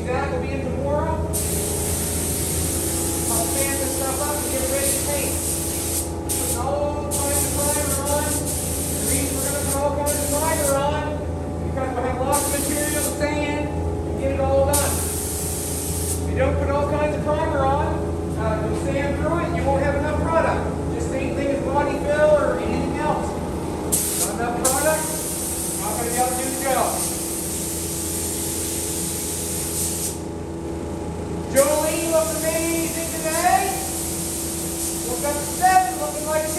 stack will be in tomorrow. I'll stand this stuff up and get ready to paint. Putting all kinds of primer on. The reason we're going to put all kinds of primer on because we'll have lots of material to sand and get it all done. If you don't put all kinds of primer on, you'll sand through it and you won't have enough product. Just same thing as body fill or anything else. Not enough product, not going to be able to do the job. Jolene looked amazing today. Woke up at 7, looking like 10.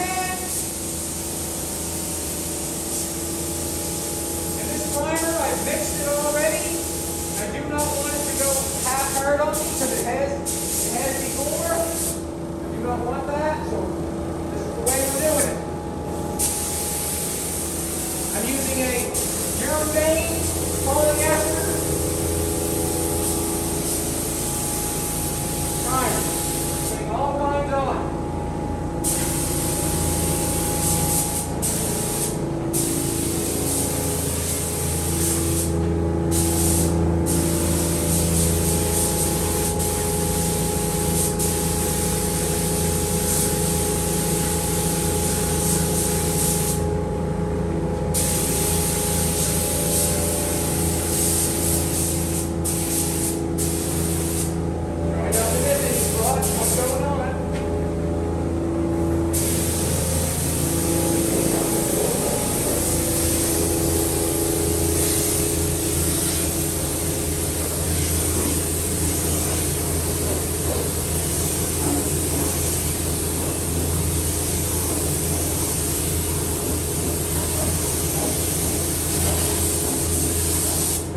And this primer, I've mixed it already. I do not want it to go half hard on me because it has before. I do not want that, so this is the way we're doing it. I'm using a urethane polyester primer. Putting all kinds on.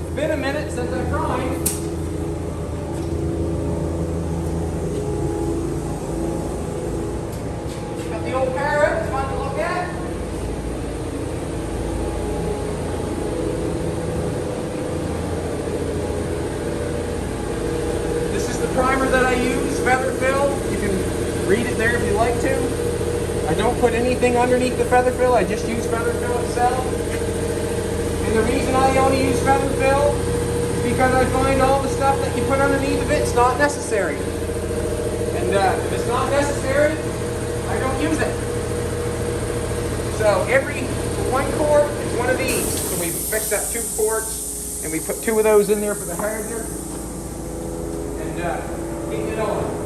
It's been a minute since I primed. Got the old parrot, it's fun to look at. This is the primer that I use, Feather Fill. You can read it there if you like to. I don't put anything underneath the Feather Fill, I just use Feather Fill itself. And the reason I only use Feather Fill is because I find all the stuff that you put underneath of it's not necessary. And if it's not necessary, I don't use it. So every 1 quart is one of these. So we fixed up 2 quarts and we put 2 of those in there for the hardener. And getting it on.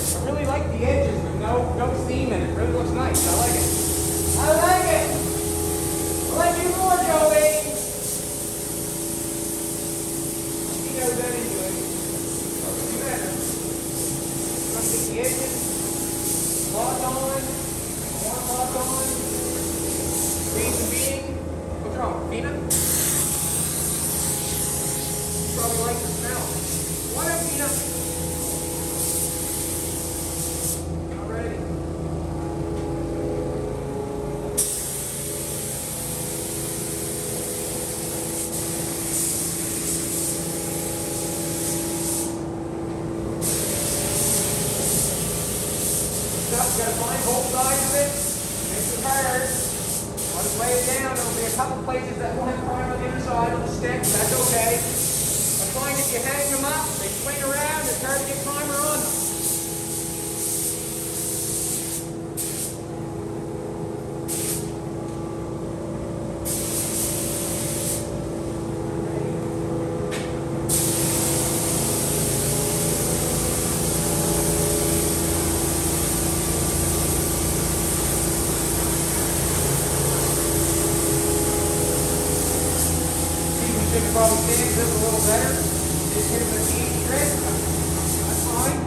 I really like the edges with no seam in it. It really looks nice. I like it. I like it. I like you more, Joey. He knows that anyway. Do better. Let's get the edges. Lock on. More lock on. Reason being, what's wrong, Peanut? You probably like the smell. What up, Peanut? You gotta find both sides of it, makes it hard. I'll just lay it down. There'll be a couple places that won't have primer on the inside of the stick. That's okay. I find if you hang them up, they swing around, it's hard to get primer on them. You can probably finish this a little better. Just hit it with the easy trick. That's fine.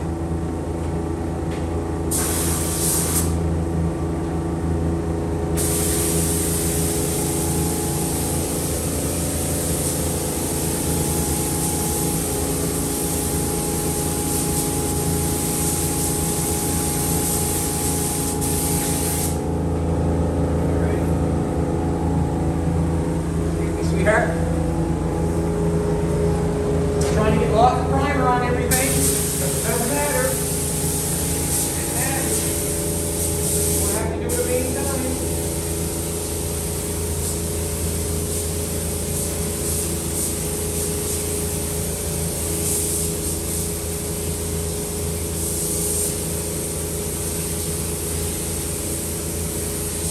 primer on everything. It doesn't matter. It matters. We'll have to do it a million times.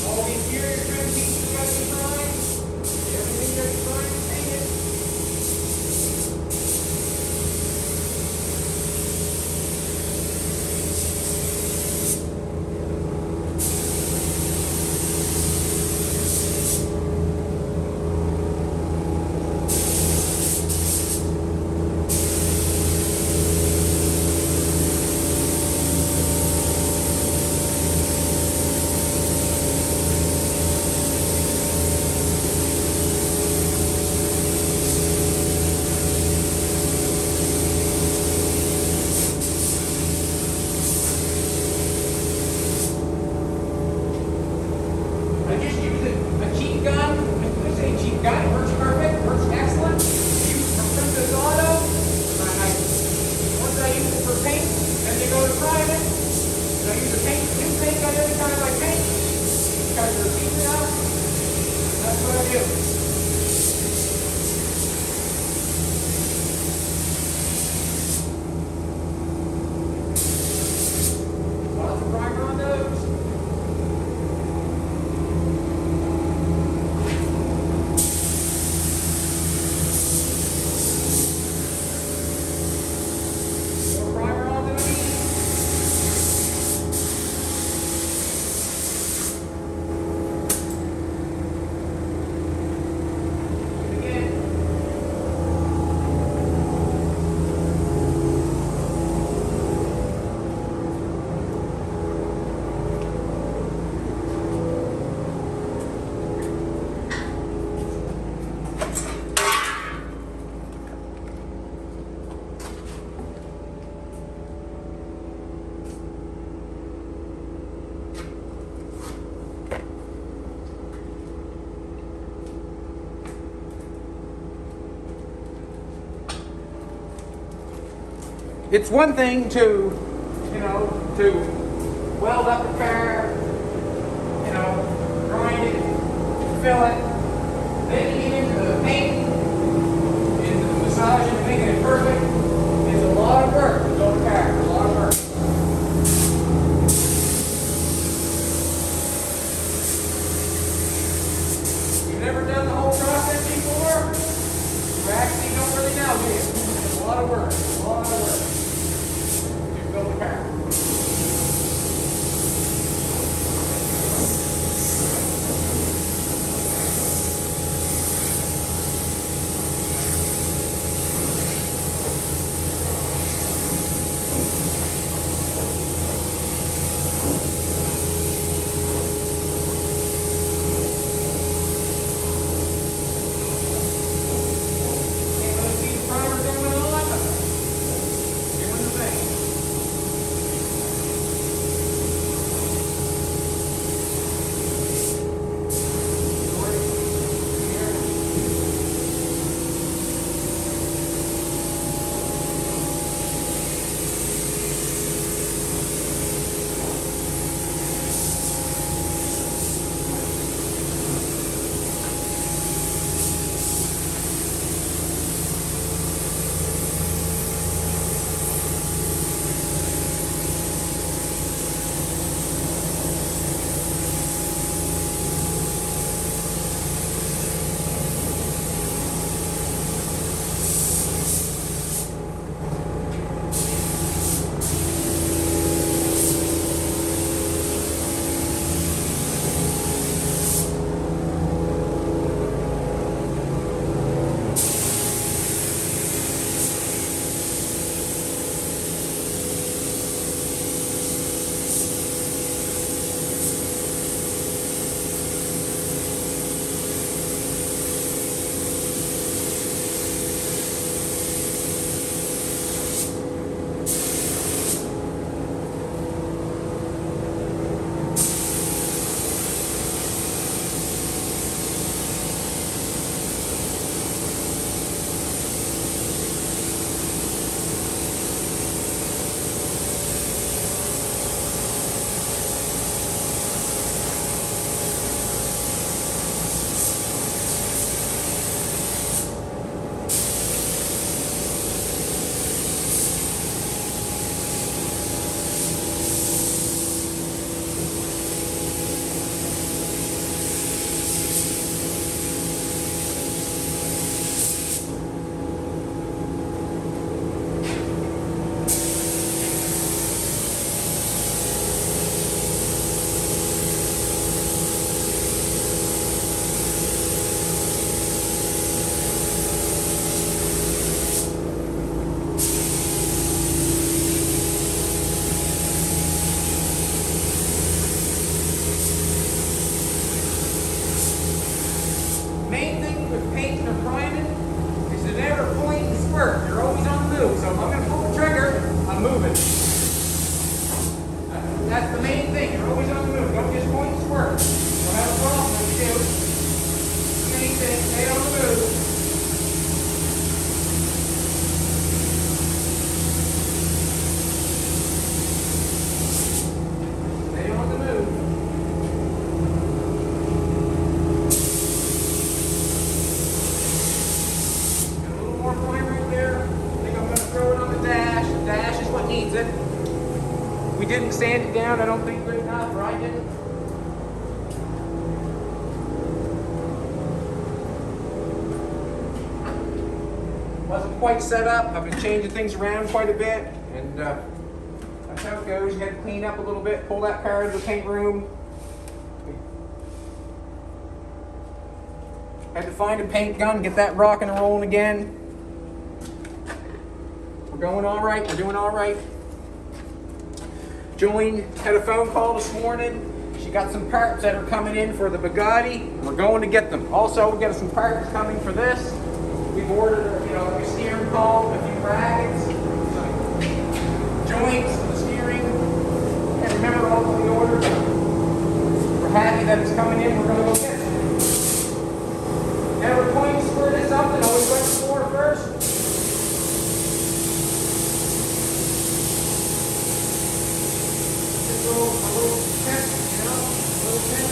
All the interior trim pieces got to be primed. Everything got to be primed and painted. I just use a cheap gun. I say cheap gun. It works perfect. Works excellent. Use it for Hiltz Auto. Once I use it for paint, then they go to prime it. And I use a new paint gun every time I paint. Because they're cheap enough. That's what I do. Lots of primer on those. More primer on those. Again. It's one thing to, to weld up a car, grind it, fill it, then you get into the paint, into the massage and making it perfect. It's a lot of work to build a car, a lot of work. You've never done the whole process before? You actually don't really know, do you? It's a lot of work, a lot of work. Build a car. Primer going on. Doing the thing. squirt. You're always on the move. So if I'm going to pull the trigger, I'm moving. That's the main thing. You're always on the move. Don't just point and squirt. You'll have a problem if you do. The main thing, stay on the move. Stay on the move. Got a little more primer in there. I think I'm going to throw it on the dash. The dash is what needs it. We didn't sand it down, I don't think, good enough, or I didn't. Wasn't quite set up. I've been changing things around quite a bit, and that's how it goes. You got to clean up a little bit, pull that car to the paint room. Had to find a paint gun, get that rocking and rolling again. We're going all right, we're doing all right. Julie had a phone call this morning. She got some parts that are coming in for the Bugatti. We're going to get them. Also, we got some parts coming for this. We've ordered, a steering column, a few brackets, some joints for the steering. Can't remember all of the orders. We're happy that it's coming in. We're going to go get it. Never point and squirt at something. Always wet the floor first. A little tip, a little tip.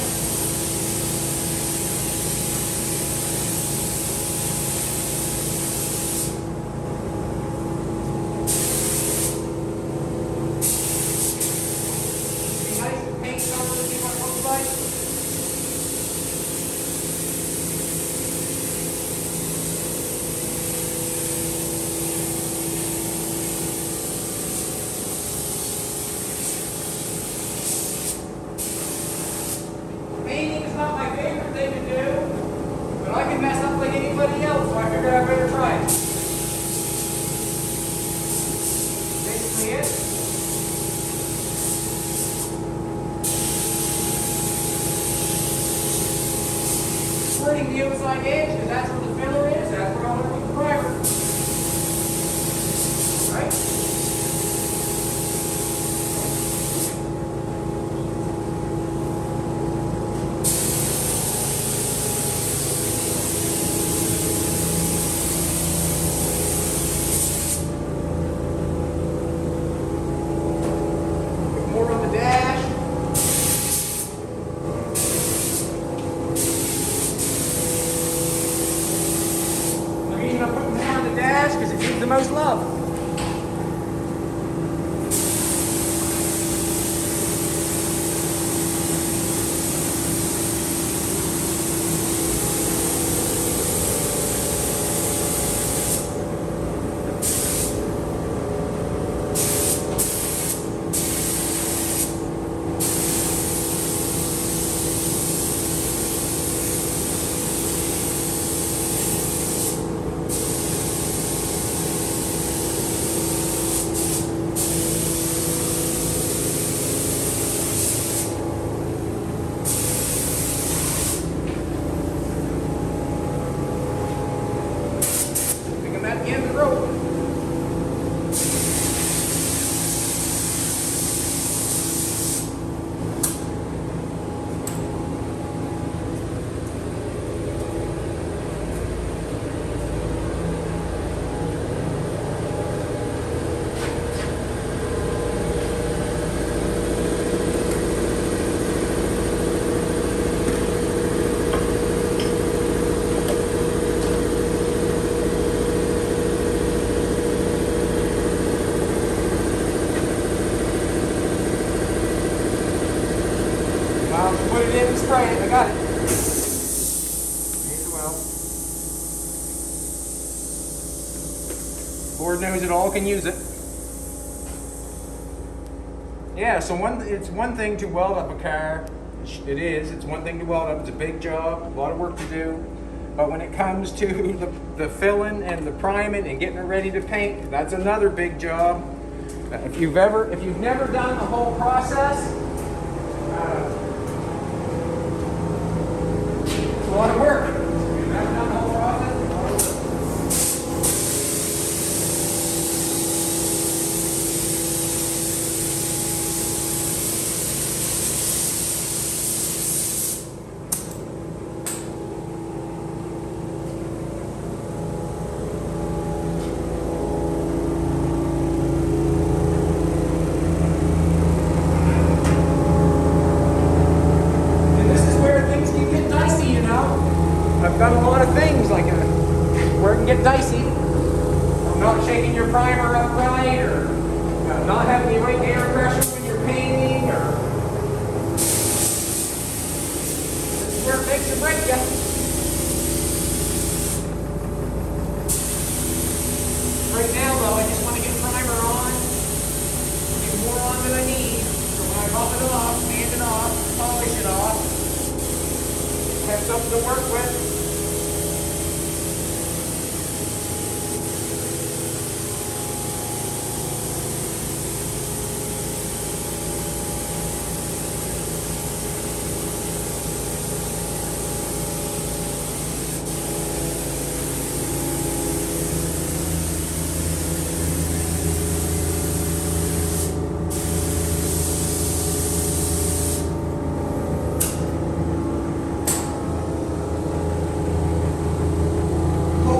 Be nice to paint something to see what it looks like. Painting is not my favorite thing to do, but I can mess up like anybody else, so I figured I better try it. Basically it. Splitting the outside edge, because that's where the filler is, that's where I'm going to put the primer. Right? More on the dash. The reason I'm putting more on the dash because it needs the most love. At the end of the rope. Put it in and spray it. I got it. Here's the well. Lord knows it all can use it. Yeah, so it's one thing to weld up a car. It is. It's one thing to weld up. It's a big job, a lot of work to do. But when it comes to the filling and the priming and getting it ready to paint, that's another big job. If you've never done the whole process, it's a lot of work. If you've never done the whole process, it's a lot of work. dicey. Not shaking your primer up right, or not having the right air pressure when you're painting, or this is where it makes or break you. Right now though, I just want to get primer on, get more on than I need, so when I buff it off, sand it off, polish it off, have something to work with.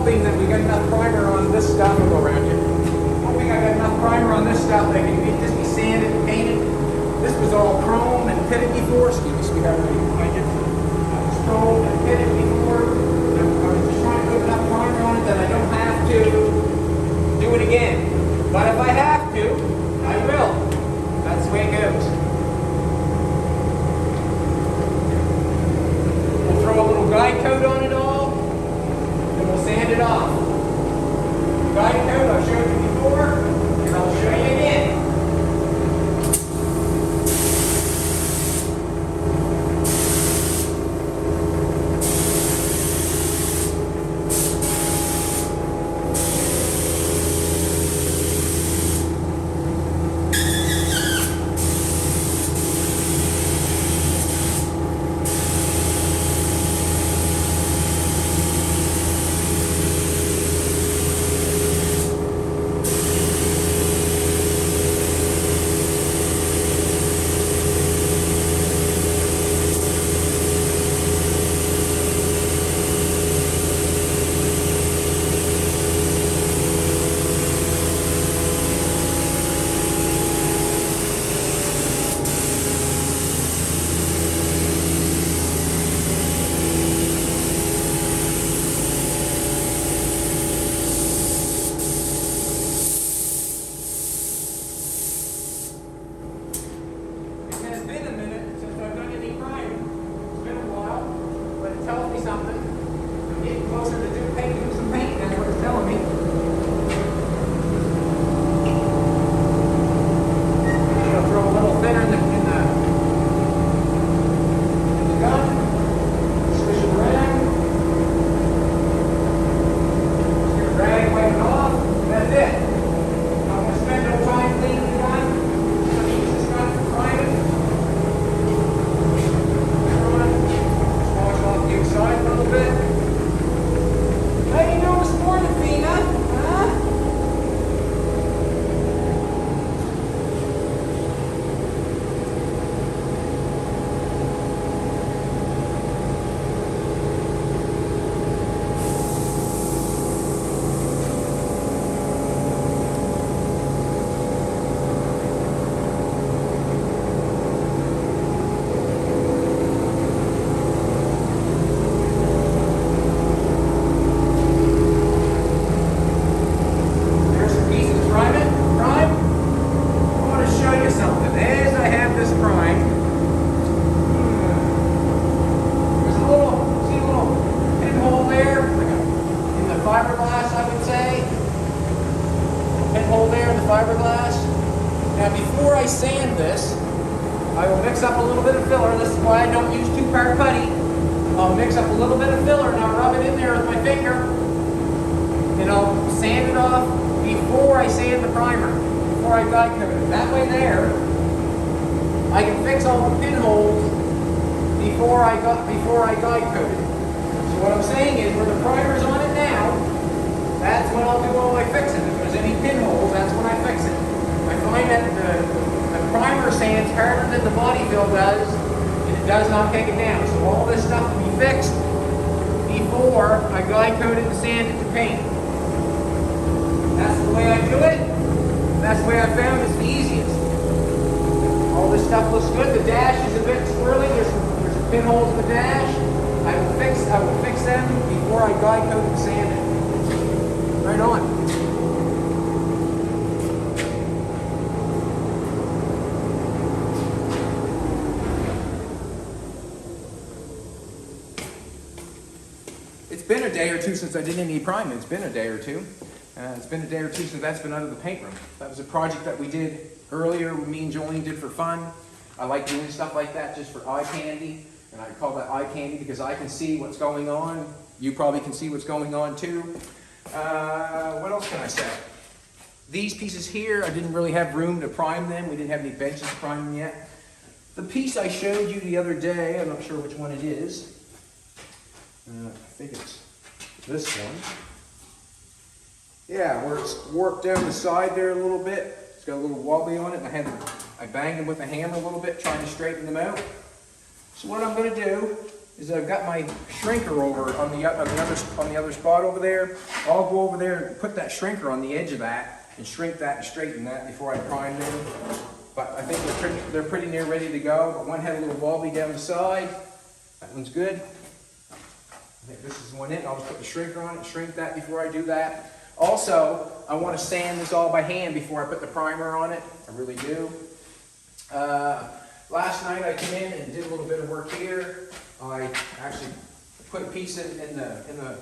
That we got enough primer on this stuff. I'll go around you. Hoping I got enough primer on this stuff that can just be sanded and painted. This was all chrome and pitted before. Excuse me, sweetheart, let me find it. It was chrome and pitted before. I was just trying to put enough primer on it that I don't have to do it again. But if I have to, I will. That's the way it goes. We'll throw a little guide coat on it all. We'll sand it off. Guide coat, I've showed you before, and I'll show you again. fiberglass. Now before I sand this, I will mix up a little bit of filler. This is why I don't use two-part putty. I'll mix up a little bit of filler and I'll rub it in there with my finger. And I'll sand it off before I sand the primer, before I guide coat it. That way there, I can fix all the pinholes before I guide coat it. So what I'm saying is, where the primer's on it now, that's when I'll do all my fixing. If there's any pinholes, that's when I fix it. I find that the primer sands harder than the body fill does, and it does not take it down. So all this stuff will be fixed before I guide coat it and sand it to paint. That's the way I do it. That's the way I found it's the easiest. All this stuff looks good. The dash is a bit swirly. There's some pinholes in the dash. I will fix them before I guide coat and sand it. right on. It's been a day or two since I did any priming. It's been a day or two. It's been a day or two since that's been out of the paint room. That was a project that we did earlier, me and Jolene did for fun. I like doing stuff like that just for eye candy. And I call that eye candy because I can see what's going on. You probably can see what's going on too. What else can I say? These pieces here, I didn't really have room to prime them. We didn't have any benches to prime them yet. The piece I showed you the other day, I'm not sure which one it is. I think it's this one. Yeah, where it's warped down the side there a little bit. It's got a little wobbly on it. And I banged them with a hammer a little bit, trying to straighten them out. So what I'm going to do is I've got my shrinker over on the other spot over there. I'll go over there and put that shrinker on the edge of that and shrink that and straighten that before I prime them. But I think they're pretty near ready to go. But one had a little wobbly down the side. That one's good. I think this is the one in. I'll just put the shrinker on it and shrink that before I do that. Also, I want to sand this all by hand before I put the primer on it. I really do. Last night I came in and did a little bit of work here. I actually put a piece in the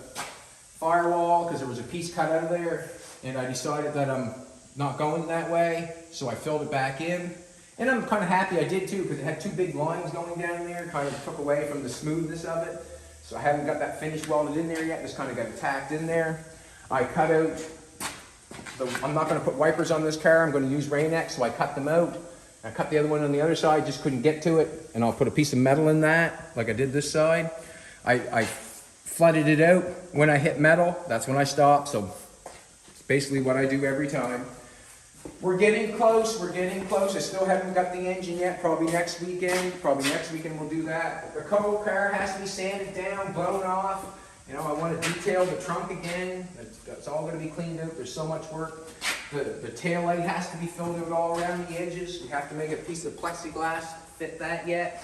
firewall because there was a piece cut out of there, and I decided that I'm not going that way, so I filled it back in. And I'm kind of happy I did too because it had two big lines going down there, kind of took away from the smoothness of it. So I haven't got that finish welded in there yet, just kind of got it tacked in there. I cut out, I'm not going to put wipers on this car, I'm going to use Rain-X, so I cut them out. I cut the other one on the other side, just couldn't get to it, and I'll put a piece of metal in that, like I did this side. I flooded it out. When I hit metal, that's when I stop, so it's basically what I do every time. We're getting close, I still haven't got the engine yet, probably next weekend we'll do that. The car has to be sanded down, blown off. You know, I want to detail the trunk again. That's all going to be cleaned out. There's so much work. The tail light has to be filled out all around the edges. We have to make a piece of plexiglass fit that yet.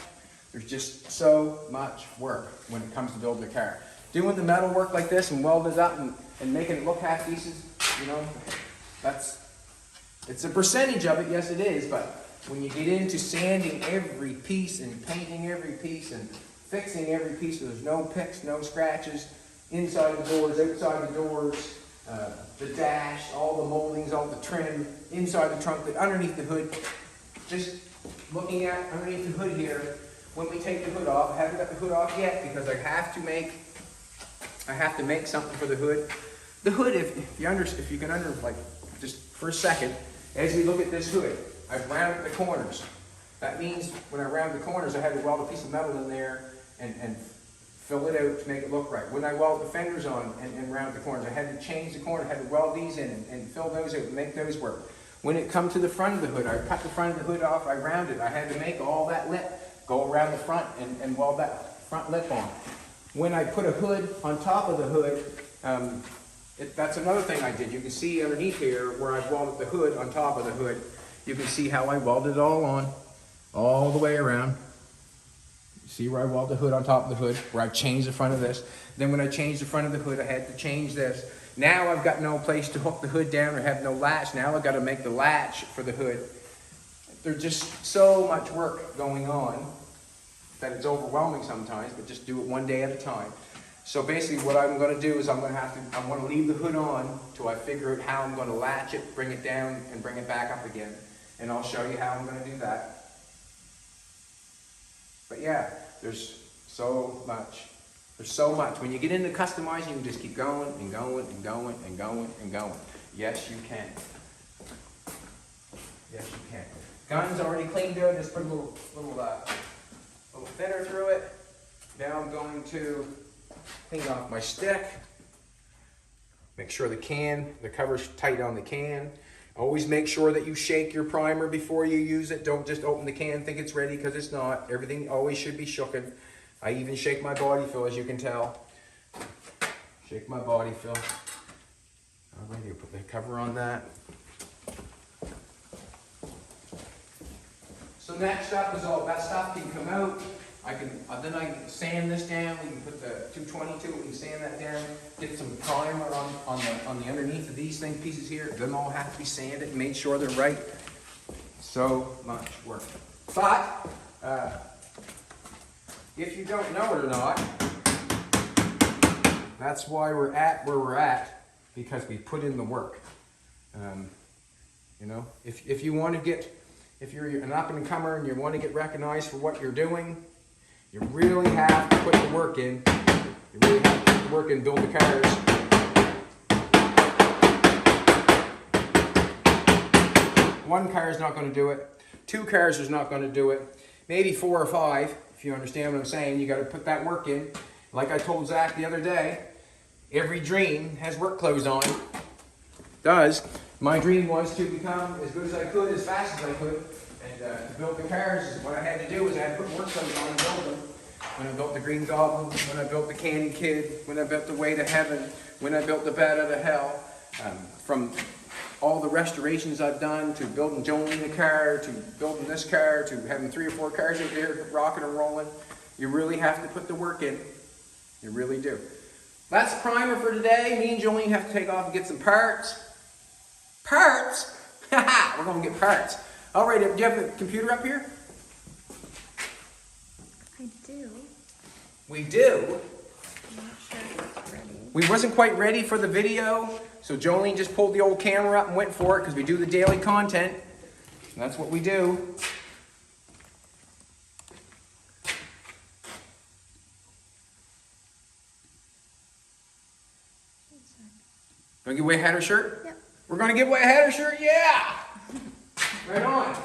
There's just so much work when it comes to building a car. Doing the metal work like this and welding it up and making it look half decent, you know, it's a percentage of it, yes it is, but when you get into sanding every piece and painting every piece and fixing every piece so there's no picks, no scratches, inside the doors, outside the doors, the dash, all the moldings, all the trim, inside the trunk, underneath the hood. Just looking at underneath the hood here, when we take the hood off, I haven't got the hood off yet because I have to make something for the hood. The hood, if you can like, just for a second, as we look at this hood, I've rounded the corners. That means when I round the corners, I had to weld a piece of metal in there and fill it out to make it look right. When I weld the fenders on and round the corners, I had to change the corner, I had to weld these in and fill those out and make those work. When it come to the front of the hood, I cut the front of the hood off, I rounded it. I had to make all that lip go around the front and weld that front lip on. When I put a hood on top of the hood, that's another thing I did. You can see underneath here where I've welded the hood on top of the hood. You can see how I welded it all on, all the way around. See where I welded the hood on top of the hood, where I changed the front of this. Then when I changed the front of the hood, I had to change this. Now I've got no place to hook the hood down or have no latch. Now I've got to make the latch for the hood. There's just so much work going on that it's overwhelming sometimes, but just do it one day at a time. So basically what I'm going to do is I'm going to leave the hood on till I figure out how I'm going to latch it, bring it down, and bring it back up again. And I'll show you how I'm going to do that. But yeah, there's so much. There's so much. When you get into customizing, you can just keep going and going and going and going and going. Yes, you can. Yes, you can. Gun's already cleaned out. Just put a little thinner through it. Now I'm going to clean off my stick. Make sure the cover's tight on the can. Always make sure that you shake your primer before you use it. Don't just open the can, think it's ready, because it's not. Everything always should be shooken. I even shake my body fill, as you can tell. Shake my body fill. Alrighty, put the cover on that. So next up is all that stuff can come out. then I can sand this down. We can put the 220 to it. We can sand that down. Get some primer on the underneath of these pieces here. Them all have to be sanded and made sure they're right. So much work. But if you don't know it or not, that's why we're at where we're at, because we put in the work. You know, if you want to get, if you're an up and comer and you want to get recognized for what you're doing, you really have to put the work in. You really have to put the work in, build the cars. One car is not going to do it. 2 cars is not going to do it. Maybe 4 or 5, if you understand what I'm saying. You got to put that work in. Like I told Zach the other day, every dream has work clothes on. It does. My dream was to become as good as I could, as fast as I could, and to build the cars. What I had to do was I had to put work clothes on and build them. When I built the Green Goblin, when I built the Candy Kid, when I built the Way to Heaven, when I built the Bat Out of Hell, from all the restorations I've done, to building Jolene a car, to building this car, to having 3 or 4 cars out there rocking and rolling, you really have to put the work in. You really do. That's primer for today. Me and Jolene have to take off and get some parts. Parts? Haha, we're going to get parts. All right, do you have the computer up here? I do. We do? I'm not sure if it's ready. We wasn't quite ready for the video, so Jolene just pulled the old camera up and went for it because we do the daily content. And that's what we do. Gonna give away a header shirt? Yep. We're gonna give away a header shirt? Yeah! Right on.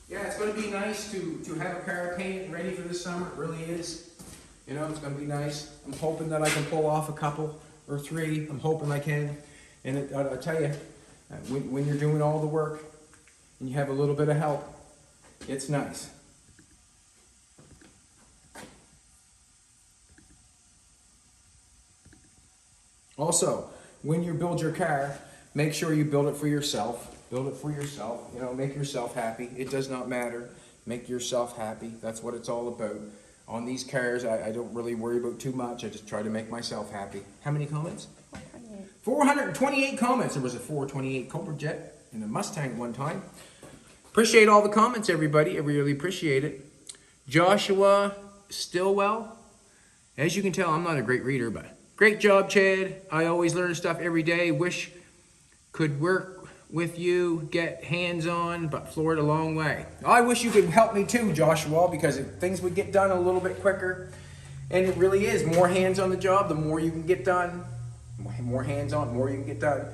Yeah, it's gonna be nice to have a car painted and ready for the summer. It really is. You know, it's gonna be nice. I'm hoping that I can pull off a couple or 3. I'm hoping I can. And I'll tell you, when you're doing all the work, and you have a little bit of help, it's nice. Also, when you build your car, make sure you build it for yourself. Build it for yourself. You know, make yourself happy. It does not matter. Make yourself happy. That's what it's all about. On these cars, I don't really worry about too much. I just try to make myself happy. How many comments? 428 comments. There was a 428 Cobra Jet in a Mustang one time. Appreciate all the comments, everybody. I really appreciate it. Joshua Stillwell. As you can tell, I'm not a great reader, but great job, Chad. I always learn stuff every day. Wish could work with you, get hands-on, but Florida a long way. I wish you could help me too, Joshua, because things would get done a little bit quicker. And it really is. More hands on the job, the more you can get done. More hands-on, the more you can get done.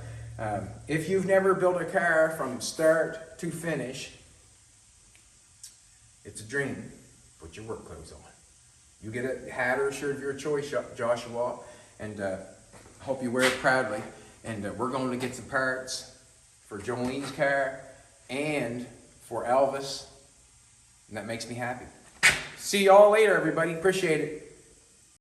If you've never built a car from start to finish, it's a dream. Put your work clothes on. You get a hat or a shirt of your choice, Joshua, and hope you wear it proudly. And we're going to get some parts for Jolene's car and for Elvis, and that makes me happy. See y'all later, everybody. Appreciate it.